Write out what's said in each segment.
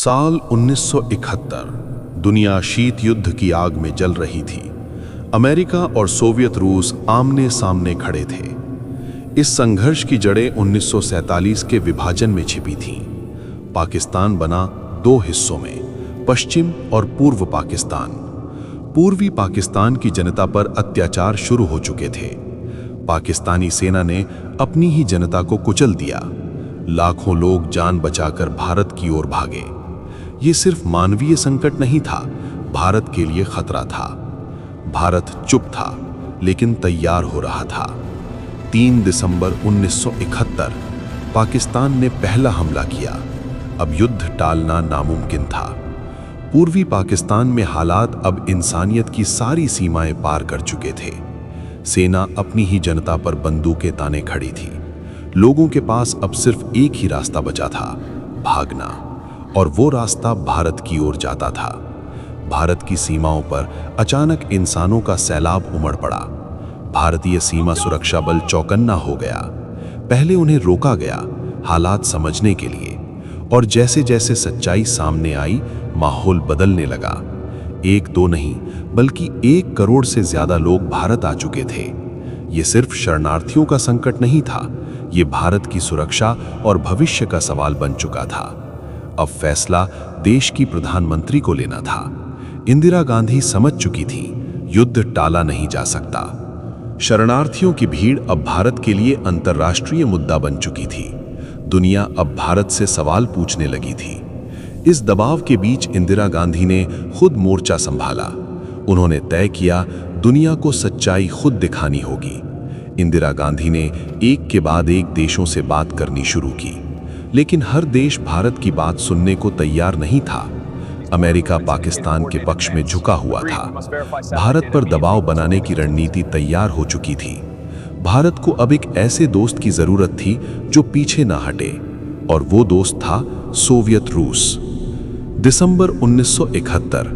साल 1971 दुनिया शीत युद्ध की आग में जल रही थी। अमेरिका और सोवियत रूस आमने सामने खड़े थे। इस संघर्ष की जड़ें 1947 के विभाजन में छिपी थीं। पाकिस्तान बना दो हिस्सों में, पश्चिम और पूर्व पाकिस्तान। पूर्वी पाकिस्तान की जनता पर अत्याचार शुरू हो चुके थे। पाकिस्तानी सेना ने अपनी ही जनता को कुचल दिया। लाखों लोग जान बचाकर भारत की ओर भागे। ये सिर्फ मानवीय संकट नहीं था, भारत के लिए खतरा था। भारत चुप था, लेकिन तैयार हो रहा था। 3 दिसंबर 1971 पाकिस्तान ने पहला हमला किया। अब युद्ध टालना नामुमकिन था। पूर्वी पाकिस्तान में हालात अब इंसानियत की सारी सीमाएं पार कर चुके थे। सेना अपनी ही जनता पर बंदूकें ताने खड़ी थी। लोगों के पास अब सिर्फ एक ही रास्ता बचा था, भागना। और वो रास्ता भारत की ओर जाता था। भारत की सीमाओं पर अचानक इंसानों का सैलाब उमड़ पड़ा। भारतीय सीमा सुरक्षा बल चौकन्ना हो गया। पहले उन्हें रोका गया, हालात समझने के लिए, और जैसे जैसे सच्चाई सामने आई, माहौल बदलने लगा। एक दो नहीं, बल्कि 1 करोड़ से ज्यादा लोग भारत आ चुके थे। ये सिर्फ शरणार्थियों का संकट नहीं था, ये भारत की सुरक्षा और भविष्य का सवाल बन चुका था। अब फैसला देश की प्रधानमंत्री को लेना था। इंदिरा गांधी समझ चुकी थी, युद्ध टाला नहीं जा सकता। शरणार्थियों की भीड़ अब भारत के लिए अंतर्राष्ट्रीय मुद्दा बन चुकी थी। दुनिया अब भारत से सवाल पूछने लगी थी। इस दबाव के बीच इंदिरा गांधी ने खुद मोर्चा संभाला। उन्होंने तय किया, दुनिया को सच्चाई खुद दिखानी होगी। इंदिरा गांधी ने एक के बाद एक देशों से बात करनी शुरू की, लेकिन हर देश भारत की बात सुनने को तैयार नहीं था। अमेरिका पाकिस्तान के पक्ष में झुका हुआ था। भारत पर दबाव बनाने की रणनीति तैयार हो चुकी थी। भारत को अब एक ऐसे दोस्त की जरूरत थी जो पीछे ना हटे, और वो दोस्त था सोवियत रूस। दिसंबर 1971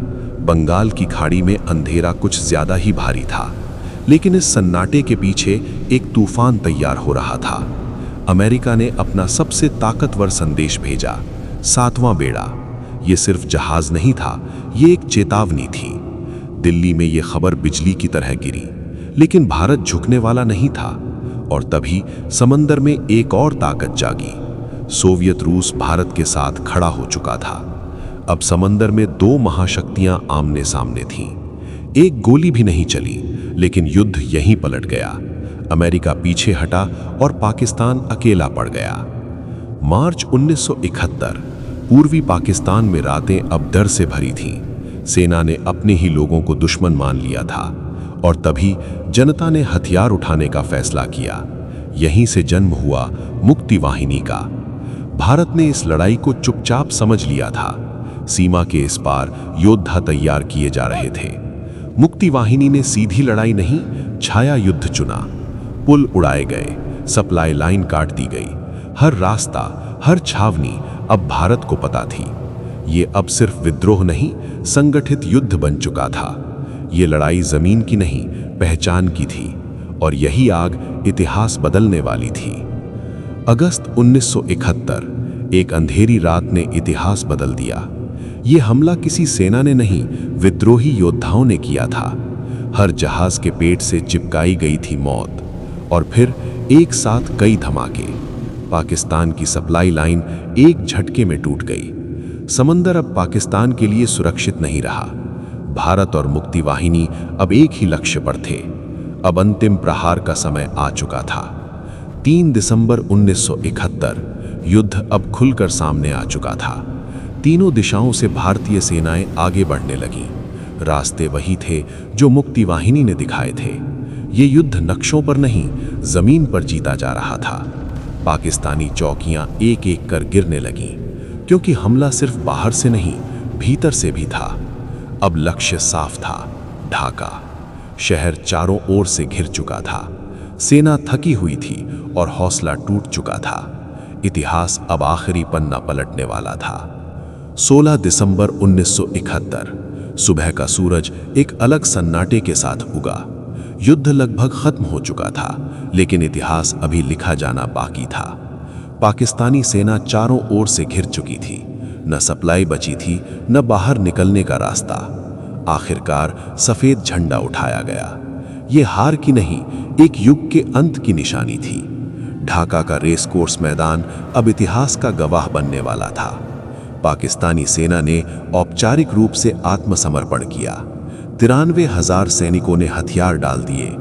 बंगाल की खाड़ी में अंधेरा कुछ ज्यादा ही भारी था, लेकिन इस सन्नाटे के पीछे एक तूफान तैयार हो रहा था। अमेरिका ने अपना सबसे ताकतवर संदेश भेजा, 7वां बेड़ा। ये सिर्फ जहाज नहीं था, ये एक चेतावनी थी। दिल्ली में ये खबर बिजली की तरह गिरी, लेकिन भारत झुकने वाला नहीं था। और तभी समंदर में एक और ताकत जागी। सोवियत रूस भारत के साथ खड़ा हो चुका था। अब समंदर में 2 महाशक्तियां आमने सामने थीं। एक गोली भी नहीं चली, लेकिन युद्ध यहीं पलट गया। अमेरिका पीछे हटा और पाकिस्तान अकेला पड़ गया। मार्च 1971 पूर्वी पाकिस्तान में रातें अब डर से भरी थीं। सेना ने अपने ही लोगों को दुश्मन मान लिया था, और तभी जनता ने हथियार उठाने का फैसला किया। यहीं से जन्म हुआ मुक्ति वाहिनी का। भारत ने इस लड़ाई को चुपचाप समझ लिया था। सीमा के इस पार योद्धा तैयार किए जा रहे थे। मुक्ति वाहिनी ने सीधी लड़ाई नहीं, छाया युद्ध चुना। पुल उड़ाए गए, सप्लाई लाइन काट दी गई। हर रास्ता, हर छावनी अब भारत को पता थी। ये अब सिर्फ विद्रोह नहीं, संगठित युद्ध बन चुका था। ये लड़ाई जमीन की नहीं, पहचान की थी, और यही आग इतिहास बदलने वाली थी। अगस्त 1971 एक अंधेरी रात ने इतिहास बदल दिया। ये हमला किसी सेना ने नहीं, विद्रोही योद्धाओं ने किया था। हर जहाज के पेट से चिपकाई गई थी मौत, और फिर एक साथ कई धमाके। पाकिस्तान की सप्लाई लाइन एक झटके में टूट गई। समंदर अब पाकिस्तान के लिए सुरक्षित नहीं रहा। भारत और मुक्ति वाहिनी अब एक ही लक्ष्य पर थे। अब अंतिम प्रहार का समय आ चुका था। 3 दिसंबर 1971 युद्ध अब खुलकर सामने आ चुका था। तीनों दिशाओं से भारतीय सेनाएं आगे बढ़ने लगीं। रास्ते वही थे जो मुक्ति वाहिनी ने दिखाए थे। ये युद्ध नक्शों पर नहीं, जमीन पर जीता जा रहा था। पाकिस्तानी चौकियां एक एक कर गिरने लगीं, क्योंकि हमला सिर्फ बाहर से नहीं, भीतर से भी था। अब लक्ष्य साफ था, ढाका। शहर चारों ओर से घिर चुका था। सेना थकी हुई थी और हौसला टूट चुका था। इतिहास अब आखिरी पन्ना पलटने वाला था। 16 दिसंबर 1971 सुबह का सूरज एक अलग सन्नाटे के साथ उगा। युद्ध लगभग खत्म हो चुका था, लेकिन इतिहास अभी लिखा जाना बाकी था। पाकिस्तानी सेना चारों ओर से घिर चुकी थी। न सप्लाई बची थी, न बाहर निकलने का रास्ता। आखिरकार सफेद झंडा उठाया गया। ये हार की नहीं, एक युग के अंत की निशानी थी। ढाका का रेस कोर्स मैदान अब इतिहास का गवाह बनने वाला था। पाकिस्तानी सेना ने औपचारिक रूप से आत्मसमर्पण किया। 93,000 सैनिकों ने हथियार डाल दिए।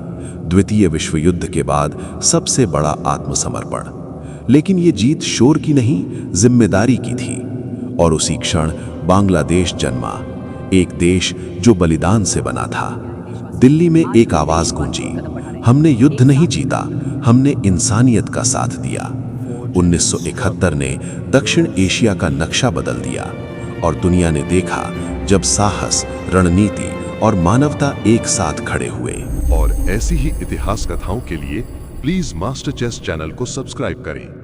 द्वितीय विश्व युद्ध के बाद सबसे बड़ा आत्मसमर्पण। लेकिन ये जीत शोर की नहीं, जिम्मेदारी की थी। और उसी क्षण बांग्लादेश जन्मा, एक देश जो बलिदान से बना था। दिल्ली में एक आवाज गूंजी, हमने युद्ध नहीं जीता, हमने इंसानियत का साथ दिया। 1971 ने दक्षिण एशिया का नक्शा बदल दिया और दुनिया ने देखा जब साहस, रणनीति और मानवता एक साथ खड़े हुए। और ऐसी ही इतिहास कथाओं के लिए प्लीज मास्टर चेस चैनल को सब्सक्राइब करें।